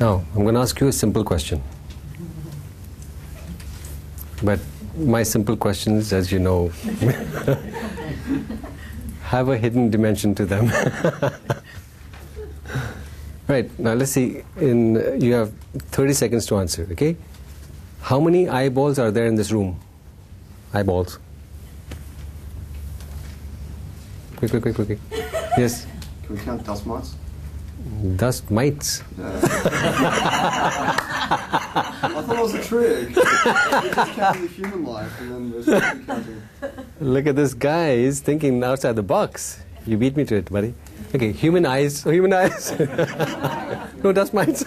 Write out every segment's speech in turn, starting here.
Now, I'm going to ask you a simple question. But my simple questions, as you know, have a hidden dimension to them. Right, now let's see. You have 30 seconds to answer, okay? How many eyeballs are there in this room? Eyeballs. Quick. Yes? Can we count dust mites? Dust mites? Yeah. I thought it was a trick. We're just counting the human life and then we're counting. Look at this guy, he's thinking outside the box. You beat me to it, buddy. Okay, human eyes. No dust mites.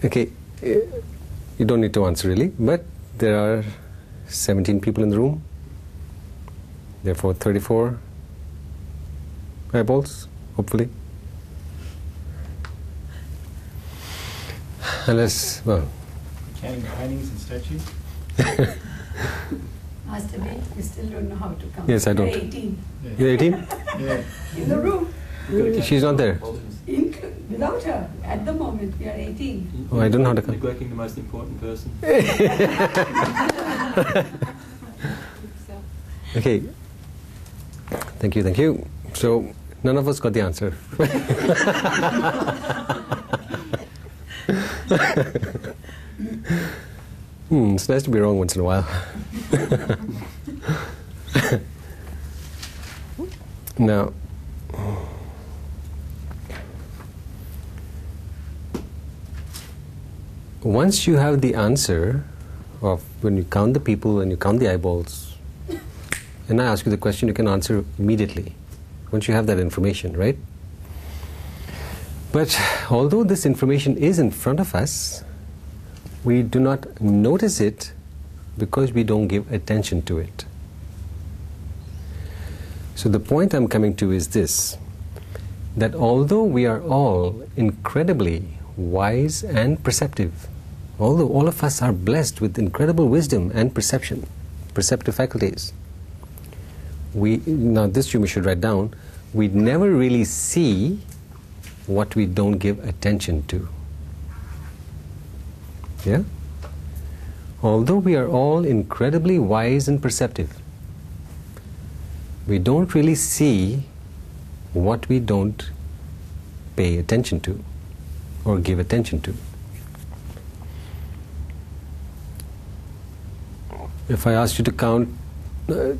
Okay, you don't need to answer really, but there are 17 people in the room. Therefore 34 eyeballs, hopefully. Unless, well. Counting paintings and statues? Master B, you still don't know how to count. Yes, I don't. You're 18. Yeah. You're 18? Yeah. In the room. She's not there. Without her, at the moment, we are 18. Oh, I don't know how to count. Neglecting the most important person. Okay. Thank you. So, none of us got the answer. It's nice to be wrong once in a while. Now, once you have the answer of when you count the people and you count the eyeballs, and I ask you the question, you can answer immediately once you have that information, right? But although this information is in front of us, we do not notice it because we don't give attention to it. So the point I'm coming to is this, that although we are all incredibly wise and perceptive, although all of us are blessed with incredible wisdom and perceptive faculties, now this you should write down, we never really see what we don't give attention to. Yeah? Although we are all incredibly wise and perceptive, we don't really see what we don't pay attention to or give attention to. If I asked you to count,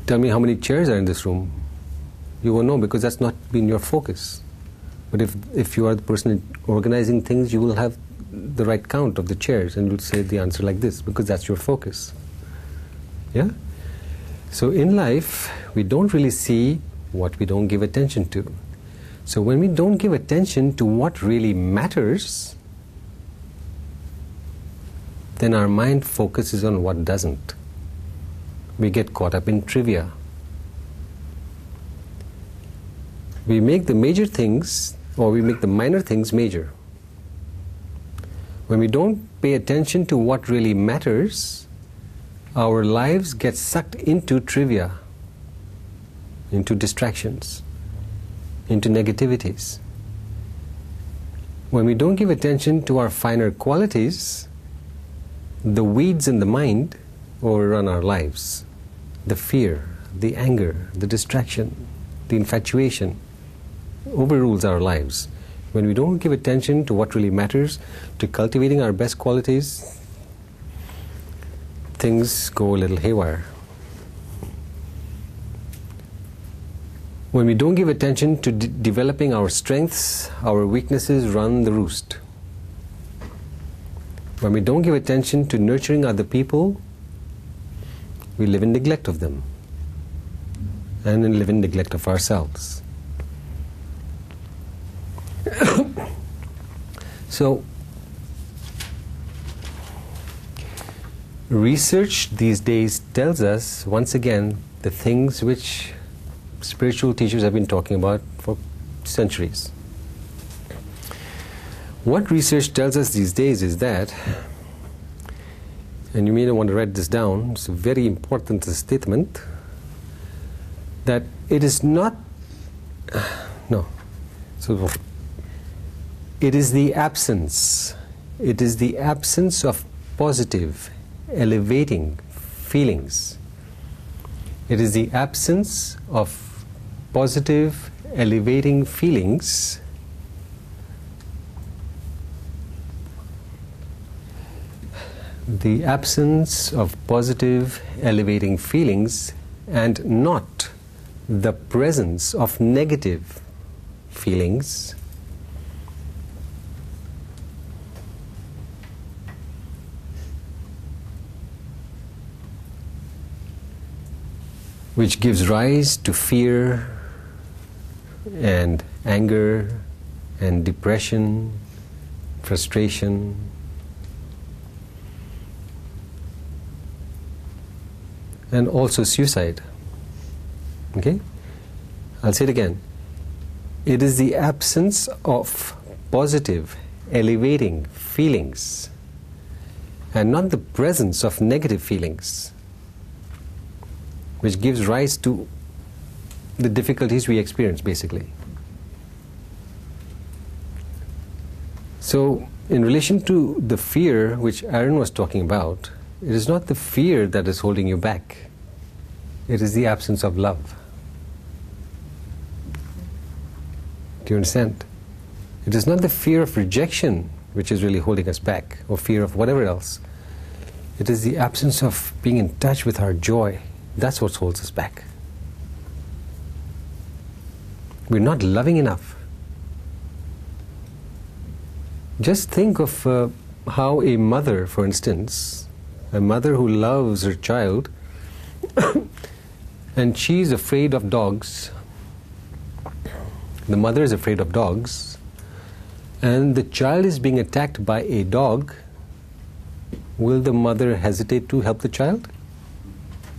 tell me how many chairs are in this room, you won't know because that's not been your focus. But if you are the person organizing things, you will have the right count of the chairs and you'll say the answer like this because that's your focus. Yeah? So in life, we don't really see what we don't give attention to. So when we don't give attention to what really matters, then our mind focuses on what doesn't. We get caught up in trivia. We make the major things, or we make the minor things major. When we don't pay attention to what really matters, our lives get sucked into trivia, into distractions, into negativities. When we don't give attention to our finer qualities, the weeds in the mind overrun our lives. The fear, the anger, the distraction, the infatuation overrules our lives. When we don't give attention to what really matters, to cultivating our best qualities, things go a little haywire. When we don't give attention to developing our strengths, our weaknesses run the roost. When we don't give attention to nurturing other people, we live in neglect of them and live in neglect of ourselves. So, research these days tells us, once again, the things which spiritual teachers have been talking about for centuries. What research tells us these days is that, and you may not want to write this down, it's a very important statement, that it is not, So it is the absence. It is the absence of positive, elevating feelings. It is the absence of positive, elevating feelings the absence of positive, elevating feelings and not the presence of negative feelings which gives rise to fear and anger and depression, frustration, and also suicide. Okay? I'll say it again. It is the absence of positive, elevating feelings and not the presence of negative feelings which gives rise to the difficulties we experience, basically. So, in relation to the fear which Aaron was talking about, it is not the fear that is holding you back. It is the absence of love. Do you understand? It is not the fear of rejection which is really holding us back, or fear of whatever else. It is the absence of being in touch with our joy. That's what holds us back. We're not loving enough. Just think of how a mother, for instance, a mother who loves her child and she's afraid of dogs. The mother is afraid of dogs and the child is being attacked by a dog. Will the mother hesitate to help the child?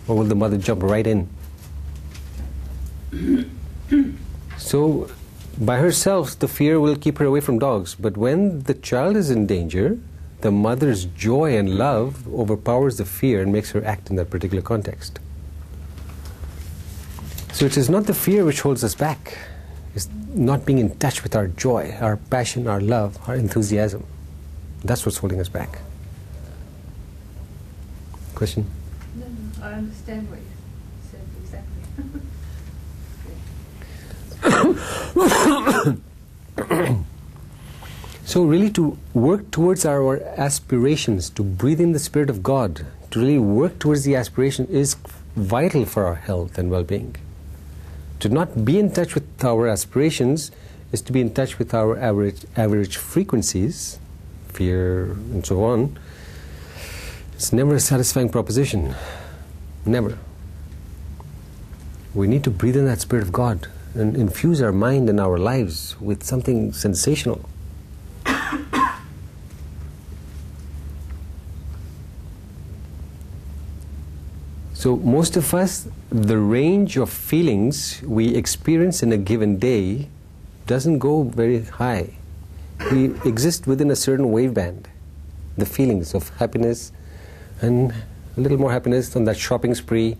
Or will the mother jump right in? So, by herself, the fear will keep her away from dogs. But when the child is in danger, the mother's joy and love overpowers the fear and makes her act in that particular context. So it is not the fear which holds us back. It's not being in touch with our joy, our passion, our love, our enthusiasm. That's what's holding us back. Question? No, I understand what you said exactly. So really to work towards our aspirations, to breathe in the Spirit of God, to really work towards the aspiration is vital for our health and well-being. To not be in touch with our aspirations is to be in touch with our average frequencies, fear and so on. It's never a satisfying proposition. Never. We need to breathe in that Spirit of God and infuse our mind and our lives with something sensational. So most of us, the range of feelings we experience in a given day doesn't go very high. We exist within a certain waveband. The feelings of happiness and a little more happiness on that shopping spree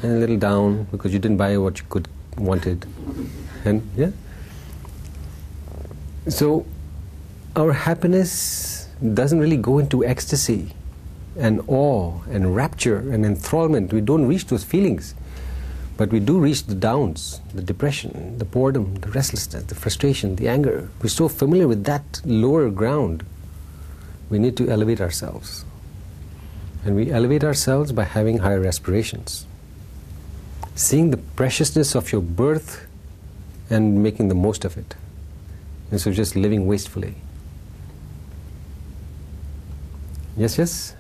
and a little down because you didn't buy what you wanted. And yeah. So our happiness doesn't really go into ecstasy and awe and rapture and enthrallment. We don't reach those feelings, but we do reach the downs, the depression, the boredom, the restlessness, the frustration, the anger. We're so familiar with that lower ground. We need to elevate ourselves, and we elevate ourselves by having higher aspirations, seeing the preciousness of your birth and making the most of it instead of just living wastefully. Yes, yes?